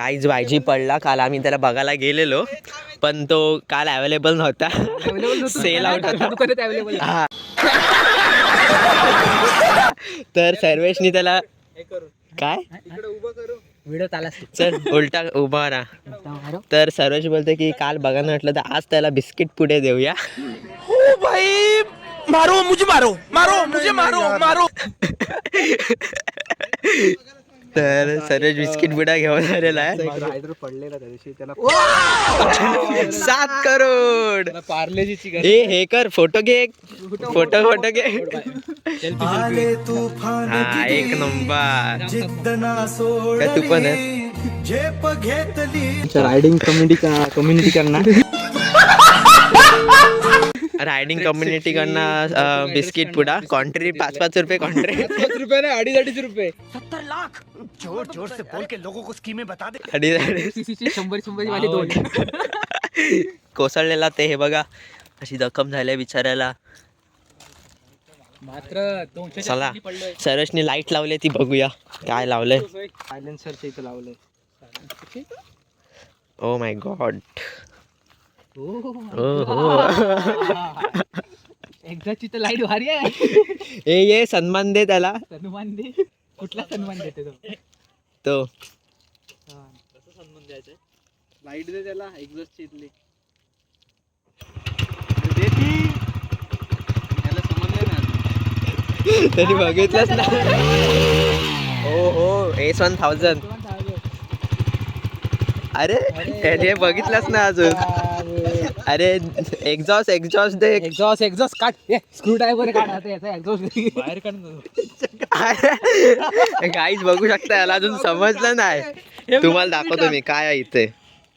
Guys भाजी पडला. काल आम्ही त्याला बघायला गेलेलो पण तो काल अवेलेबल नव्हता. सेल आउट होता. हा. तर सर्वेशनी त्याला काय व्हिडिओ चाला चल उलटा उभा राहा. तर सर्वेश बोलते की काल बघायला म्हटलं तर आज त्याला बिस्किट पुढे देऊया. ओ भाई मारो मुझे मारो मारो मुझे मारो मारो. तर सर्वेश बिस्किट पुडा घेऊन आलेला आहे. पडलेला त्या दिवशी त्याला 7 करोड. पार्लेजीची हे कर फोटो घे. फोटो घे. हा एक नंबर. काय तू पण आहे रायडिंग कम्युनिटी करणार. रायडिंग कम्युनिटी कडनं बिस्किट पुडा कॉन्ट्री 5-5 रुपये कॉन्ट्री. 5 रुपये ना 2.5 रुपये. 70 लाख जोर जोर से बोल के लोगों को स्कीमें बता दे. 100 वाले 2. कोसळलेला ते हे बघा अशी जखम झाली बिचाऱ्याला. मात्र चला सर्वेशने लाईट लावले ती बघूया काय लावलंय. सायलेन्सरच्या इथं लावलंय. Oh my God. एकदाची तर लाईट भारी आहे. ये सन्मान दे त्याला. सन्मान दे. कुठला सन्मान देते तो कसं सन्मान द्यायचं. लाईट दे त्याला एक्झॉस्टची इथली. त्याला समजलं ना तरी बघितलंच ना. हो S1000. अरे हे बघितलंच ना अजून. अरे एक्झॉस्ट दे. एक्झॉस्ट काढ. स्क्रू ड्रायव्हर काढ याचा एक्झॉस्ट बाहेर काढ. गाईज बघू शकता याला अजून समजलं नाही. तुम्हाला दाखवतो मी काय आहे इथे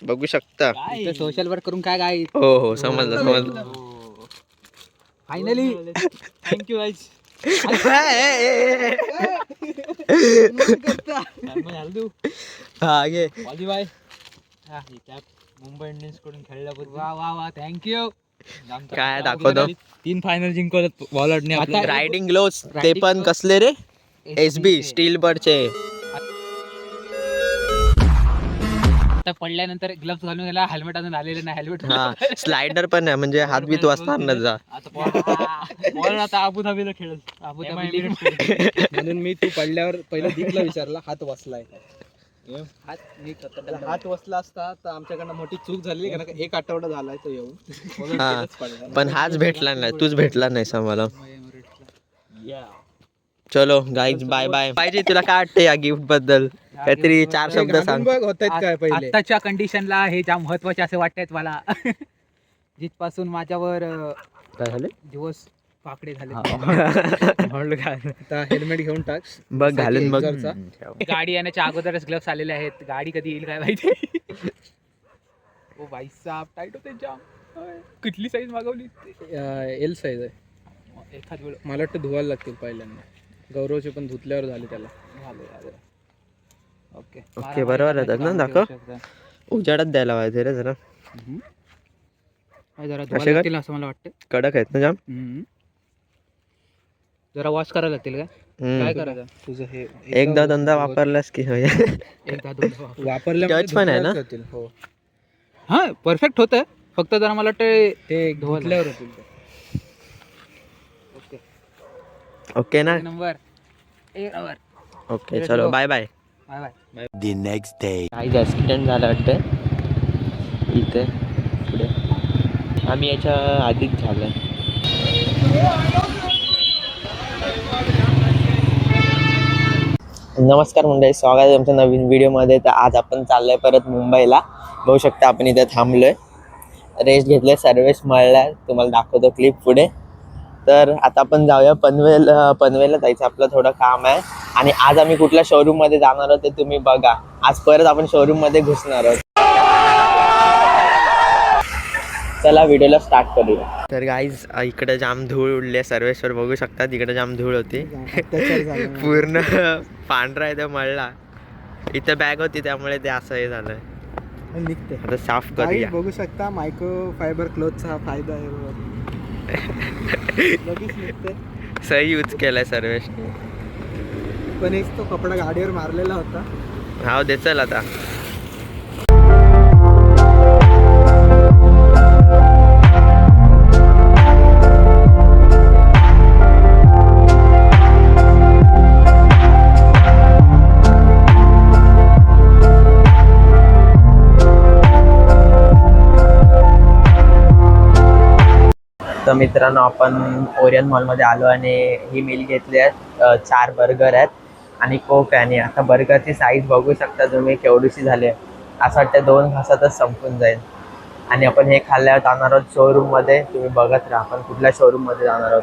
बघू शकता. सोशल वर्क करून काय काय. हो समजलं. Finally thank you guys. हा घे. बाय. मुंबई इंडियन्स कडून खेळल्याबद्दल वा थँक्यू. काय दाखवतो. 3 फायनल जिंकवलं वॉलटने. रायडिंग ग्लोव्स ते पण कसले रे. SB steel बर्डचे. आता पडल्यानंतर ग्लव्स घालून गेला. हेल्मेट अजून आलेलं नाही. हेल्मेट हा स्लायडर पण आहे म्हणजे हात बीत वाचणार ना जा. आता अबुधाबीला खेळत. अबुधाबी म्हणून मी तू पडल्यावर पहिला दीपला विचारला हात वाचलाय. हात वसला असता तर आमच्याकडनं मोठी चूक झाली कारण 1 आठवडा झालाय तो येऊन. हा पण हाच भेटला नाही. तूच भेटला नाही मला. चलो गाईज बाय बाय. पाहिजे तुला काय वाटतं या गिफ्ट बद्दल काहीतरी 4 शब्द सांग. आताच्या कंडिशनला हे जाम महत्वाचे असे वाटतात मला. जिथपासून माझ्यावर काय झाले दिवस पाकडे झाले. आता हेल्मेट घेऊन टाक. बघ घालून बघ. गाडी येण्याच्या अगोदरच ग्लव्स आलेले आहेत. गाडी कधी येईल काय माहिती. ओ भाई साहब टाईट होते जाम. कुठली साईज मागवली. एल साईज आहे. एखाद वेळ मला वाटतं धुवायला लागतील पहिल्यांदा. गौरवचे पण धुतल्यावर झाले त्याला. ओके बरोबर आहे ना. दाखव उजाडात द्यायला पाहिजे रे जरा. जरा धुवायला लागतील असं मला वाटतं. कडक आहेत ना जाम. जरा वॉश करायला लागतील काय करायचं तुझं. हे एकदा दोनदा वापरलास की वापरल्या टच पण आहे ना. हो हा परफेक्ट होतं. फक्त जरा मला वाटतं ते धुतल्यावर होतील. ओके ना. नंबर 1 ओके चलो bye bye. Bye. The next day. काही ॲक्सिडेंट झाला वाटतं इथे पुढे. आम्ही याच्या आधीच झालं. नमस्कार मंडळी, स्वागत आहे तुमच्या नवीन व्हिडिओमध्ये. तर आज आपण चाललोय परत मुंबईला. बघू शकता आपण इथे थांबलोय. रेस्ट घेतले. सर्वेश मळलाय. तुम्हाला दाखवतो क्लिप पुढे. तर आता आपण जाऊया पनवेलला जायचं आपलं थोडं काम आहे. आणि आज आम्ही कुठल्या शोरूममध्ये जाणार आहोत ते तुम्ही बघा. आज परत आपण शोरूममध्ये घुसणार आहोत. चला व्हिडिओला स्टार्ट करूया. तर गाईज इकडे जाम धूळ उडली. सर्वेश्वर बघू शकता तिकडे जाम धूळ होती. पूर्ण पांढरा आहे ते मळला. इथं बॅग होती त्यामुळे ते असं हे झालं. आता साफ करूया. बघू शकता मायक्रो फायबर क्लोथचा हा फायदा आहे. सही यूज केलाय सर्वेशने. पण एक तो कपडा गाडीवर मारलेला होता. हा दे चल आता. तर मित्रांनो आपण ओरियन मॉलमध्ये आलो आणि ही मील घेतली आहे. 4 बर्गर आहेत आणि कोक आहे. आणि आता बर्गरची साईज बघू शकता तुम्ही केवढीशी झाली आहे. असं वाटतं 2 तासातच संपून जाईल. आणि आपण हे खाल्ल्यावर जाणार आहोत शोरूममध्ये. तुम्ही बघत राहा आपण कुठल्या शोरूममध्ये जाणार आहोत.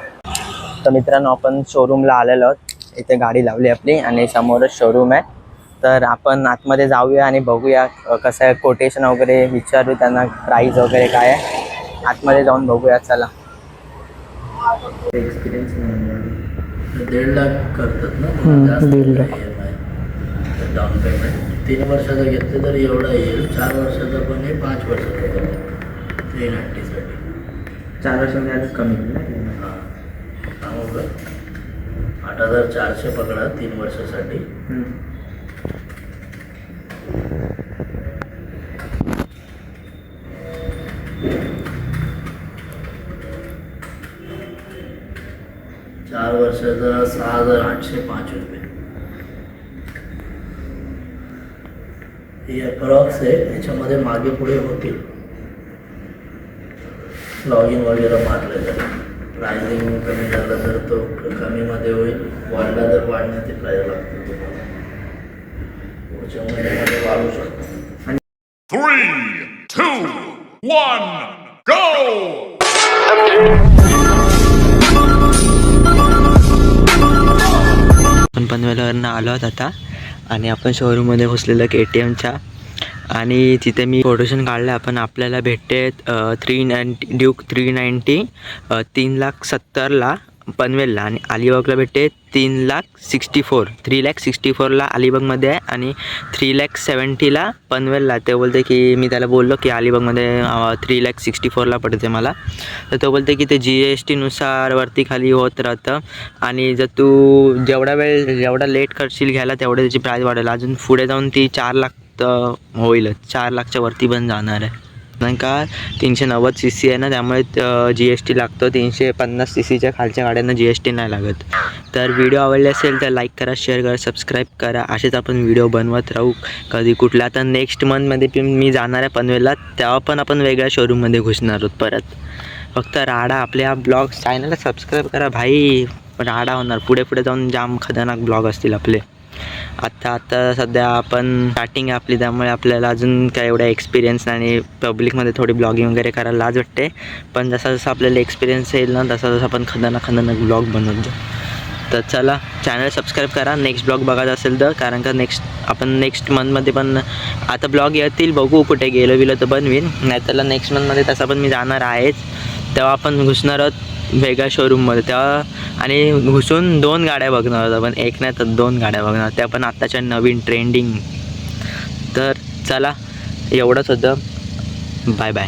तर मित्रांनो आपण शोरूमला आलेलो आहोत. इथे गाडी लावली आपली आणि समोरच शोरूम आहे. तर आपण आतमध्ये जाऊया आणि बघूया कसं आहे, कोटेशन वगैरे विचारू त्यांना, प्राईस वगैरे काय आहे. आतमध्ये जाऊन बघूया चला. एक्सपिरियन्स 1.5 लाख करतात ना, 1.5 लाख डाऊन पेमेंट. 3 वर्षाचं घेतलं तर एवढा येईल. 4 वर्षाचा पण आहे, 5 वर्षाचा पण आहे. 390साठी 4 वर्षांमध्ये कमी हां सांगू का, 8,400 पकडा 3 वर्षासाठी. चार वर्षाचा 6,805 रुपये. हे अप्रॉक्स आहे. याच्यामध्ये मागे पुढे होतील लॉग इन वगैरे मारलं तर. प्राइसिंग कमी झालं तर तो कमीमध्ये होईल, वाढला तर वाढण्याचे प्राईस लागतो तुम्हाला. पुढच्या महिन्यामध्ये वाढू शकतो. 3, 2, 1, go! आपण पनवेलवरनं आलो आहोत आता आणि आपण शोरूममध्ये घुसलेलो KTMच्या. आणि तिथे मी कोटेशन काढलं. आपण आपल्याला भेटते 390 ड्यूक 390 3,70,000ला पनवेलला. आणि अलिबागला भेटते 3,64,000ला अलिबागमध्ये आहे आणि 3,70,000ला पनवेलला. ते बोलते की मी त्याला बोललो की अलिबागमध्ये 3,64,000ला पडते मला. तर तो बोलते की ते GSTनुसार वरती खाली होत राहतं आणि जर तू जेवढा लेट करशील घ्यायला तेवढं त्याची प्राईस वाढेल. अजून पुढे जाऊन ती 4 लाख तर होईलच. 4 लाखच्या वरती पण जाणार आहे. कारण का 390 CC आहे ना, त्यामुळे GST लागतो. 350 CCच्या खालच्या गाड्यांना GST नाही लागत. तर व्हिडिओ आवडले असेल तर लाईक करा, शेअर करा, सबस्क्राईब करा. असेच आपण व्हिडिओ बनवत राहू कधी कुठला. आता नेक्स्ट मंथमध्ये पण मी जाणार आहे पनवेलला, तेव्हा पण आपण वेगळ्या शोरूममध्ये घुसणार आहोत परत. फक्त राडा आपल्या ब्लॉग चॅनलला सबस्क्राईब करा भाई. राडा होणार. पुढे जाऊन जाम खतरनाक ब्लॉग असतील आपले. आता सध्या आपण स्टार्टिंग आहे आपली, त्यामुळे आपल्याला अजून काय एवढा एक्सपिरियन्स नाही आणि पब्लिकमध्ये थोडी ब्लॉगिंग वगैरे करायला लाज वाटते. पण जसा आपल्याला एक्सपिरियन्स येईल ना तसा आपण खतरनाक ब्लॉग बनवत जाऊ. तर चला चॅनल सबस्क्राईब करा. नेक्स्ट ब्लॉग बघायचा असेल तर, कारण का नेक्स्ट मंथमध्ये पण आता ब्लॉग येतील. बघू कुठे गेलो तर बनवीन. नाही त्याला नेक्स्ट मंथमध्ये तसं पण मी जाणार आहेच. तेव्हा आपण घुसणार आहोत वेगळ्या शोरूममध्ये. तेव्हा आणि घुसून 2 गाड्या बघणार आहोत आपण, एक नाही तर 2 गाड्या बघणार. त्या पण आत्ताच्या नवीन ट्रेंडिंग. तर चला एवढंच होतं. Bye bye.